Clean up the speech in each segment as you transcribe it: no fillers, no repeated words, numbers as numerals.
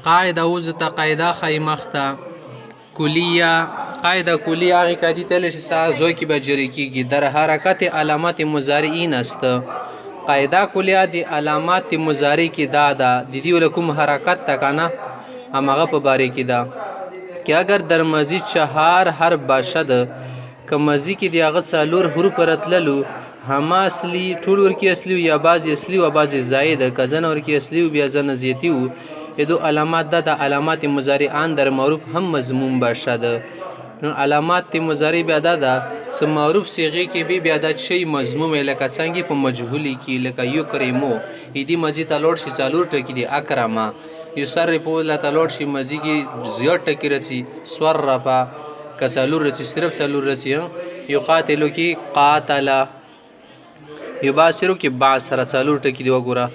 قاعده اوس ته قاعده خی مخته کلیه قاعده کلیه هغه کدی تل شي سازو کی به جری کیږي در حرکت علامات مضارعین است قاعده کلیه دی علامات مضارع کی دادا د دې ولکم حرکت تکانه همغه په باره کې دا که اگر در مزید 4 حرف باشد که مزید کې دی هغه څلور حروف راتللو هما اصلي ټول ورکی اصلي یا بعضی اصلي او بعضی زائد کزن ورکی اصلي او بیا زن زیاتی او دو علامات د علامات مضارعان در معروف هم مضمون باشد علامات مضارع بیا د سم معروف صيغه کې بیا د شی مضمون لکه څنګه په مجهولي کې لکه یو کریمو ایدی مزید تلوړ شي څلور ټکی دی اکرما یصرف لا تلوړ شي مزید کې زیات ټکی رسی صرفا کسلور رسی صرف څلور رسی یقاتلو کې قاتل یباسرو کې با سره څلور ټکی دی وګوره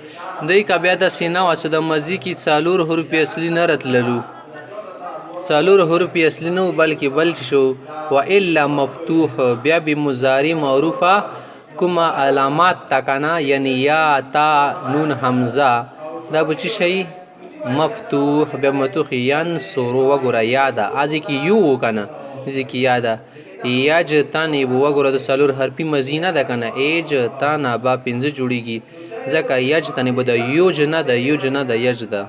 دای کا بیا د سینا واسه د مزی کې څلور حروف اصلي نه راتللو څلور حروف اصلي نه بلکې بل شو و الا مفتوح بیا به مضارع معروفه کومه علامات تکنا یعنی یا تا نون حمزه دا بچی شي مفتوح بیا مفتوح ینصر وګوره یاده ازي کې یو کنه ځکه یاده یجتنی وګوره د څلور حرفي مزینه ده کنه ایجتنا با پنځه جوړیږي ځکه یجتنی به د یوج نه د یوج نه د یج ده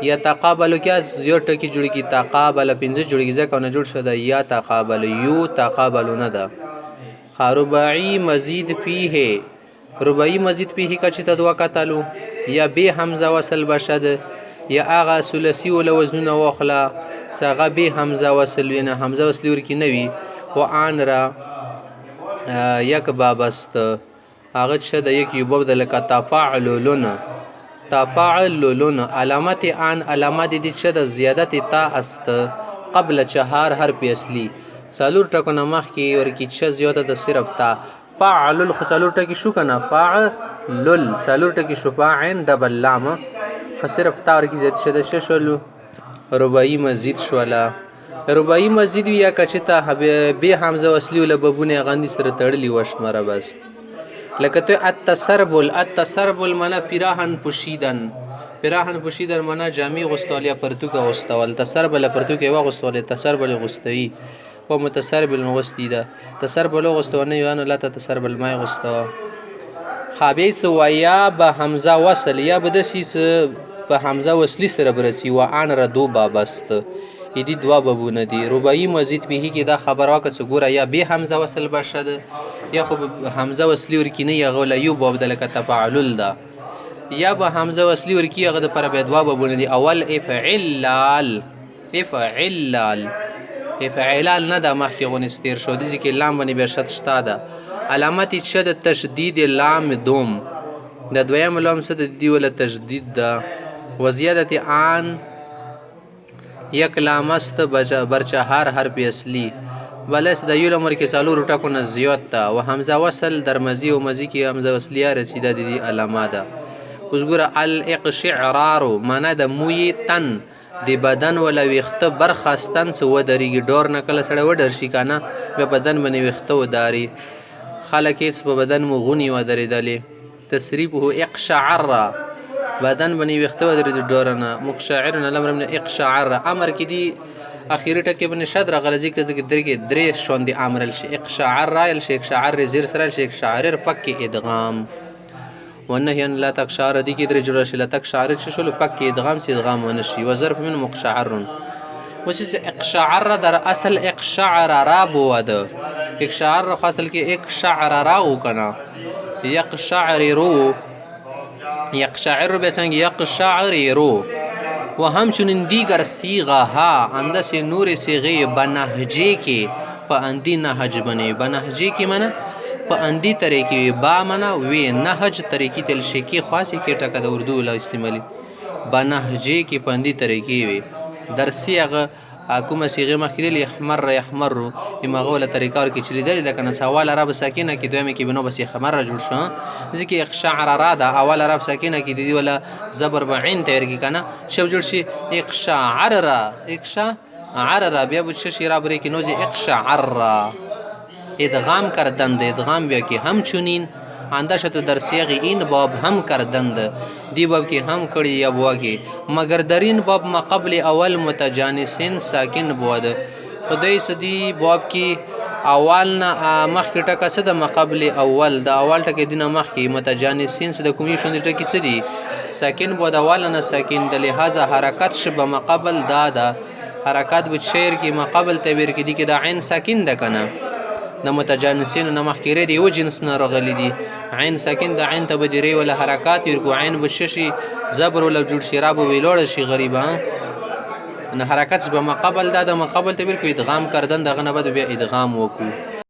یا تقابل کیا یو ټکی جوړیږي تقابل پنځه جوړیږي ځکه نه جوړ شوه یا تقابل یو تقابل نه ده رباعی مزید فيه رباعی مزید فيه کچ تدوا کتلو یا به حمزه وصل بشد یا اغه ثلاثی ول وزنونه واخلا څنګه به حمزه وصل وینه حمزه وصل ور کی نوی و ان را یک بابست هغه شد یک یوب د لک تفاعلون تفاعلون علامت ان علامت دي شد زیادت تا است قبل 4 حرف اصلي څلور ټکو مخ کی ور کی ش زیاته د صرف تا فاعل څلور ټکی شو کنه فاعل څلور ټکی شو فاعل دبل لام فصرف تا ور کی زیات شد ششلو رباعی مزید شولا رباعی مزید یا کچتا به حمزه وصلی ول ببونه غندی سره تړلی وشمره بس لکه ته التسربل منا پیراهن پوشیدن منا جامع غستالیا پرتوکا غستول تسربل پرتوکا وا غستول تسربل غستوی و متسربل غستیدا تسربل غستونه یوان لا تسربل ما غستوا خابیس و یا به حمزه وصل یا بدسیس په حمزه وصلی سره برسی و ان را دو بابست ایدی دوا بابونه دی رباعی مزید به کی دا خبر واکه څګوره یا به حمزه وصل بشد یا خو حمزه وصلی ورکی نه یا غول یو باب دلک تفاعل دا یا به حمزه وصلی ورکی هغه پر به دوا بابونه دی اول افعلال نه دا مخکې غونستیر شو دي چې لام باندې به شت شتا ده علامت شد تشدید لام دوم د دویم لام صد دی ول تشدید ده وزیادت عن یک لامست برچهار حرف اصلی ولس د یو لمر کې څلور ټکو نه زیات تا و حمزه وصل در مزی او مزی کې حمزه وصلیه رسیده دي علامه ده اوس ګوره الاقشعرار معنا د موی تن د بدن ولا ویخته برخاستن سو ودرېږي ډور نه کله سړی وډر شي کنه به بدن باندې ویخته وداري خلک هیڅ په بدن مو غونی ودرېدلې تصریفه اقشعر بدن باندې ویخته ودرېد ډورنه مقشعر نه لمر من اقشعر امر کې دی اخیری ټکی باندې شد راغلزی کې درې شوندې امر الشي اقشعر رایل شیخ شعر زیر سره شیخ شعر پک ادغام والنهي ان لا تقشعر دي کې درې جوړ شي لا تقشعر شول پک ادغام سي ادغام ونشي وظرف من مقشعر وش اقشعر در اصل اقشعر را بود اقشعر اصل کې اقشعر را وکنا یقشعر بسنگ یقشعر و همچنین دیگر صیغه ها اندس نور صیغه بنهجه کې په اندی نهج بنی بنهجه کې منه په اندی طریقې با منه وی نهج طریقې تل شي کې خاصه کې ټکه د اردو لا استعمالي بنهجه کې په اندی طریقې وي در صيغه کومه صيغه مخکې يحمر یمغه طریقار کې چلی دی لکه سوال عرب ساکنه کې دویمه کې بنو بس خمر جوړ شو ځکه اقشعر را ده اول عرب ساکنه کې دی ولا زبر بعین تیر کې کنه شو جوړ شي اقشعر بیا بچ شي را بری کې نوځي اقشعر ادغام کردند ادغام بیا کې همچنین اندشت در صيغ این باب هم کردند دی باب کې هم کړي یا بوا کې مگر درین باب ما قبل اول متجانسین ساکن بود خدای سدی باب کې اول نه مخکې ټکه څه د ما قبل اول د اول ټکه دینه مخکې متجانسین څه د کومې شوندې ټکي څه دي ساکن بود اول نه ساکن د لحاظه حرکت شبه ما قبل دا حرکات به شعر کې ما قبل تعبیر کې دي کې د عین ساکن ده کنه د متجانسین نه مخکې ری یو جنس نه راغلي دي عین ساکن د عین ته بدری ولا حرکات ورکو عین بششي زبر ولا جوړ شراب ویلوړ شي غریبه نه حرکت به ما قبل دا د ما قبل تعبیر کو ادغام کردن دغه نه بد بیا ادغام وکړو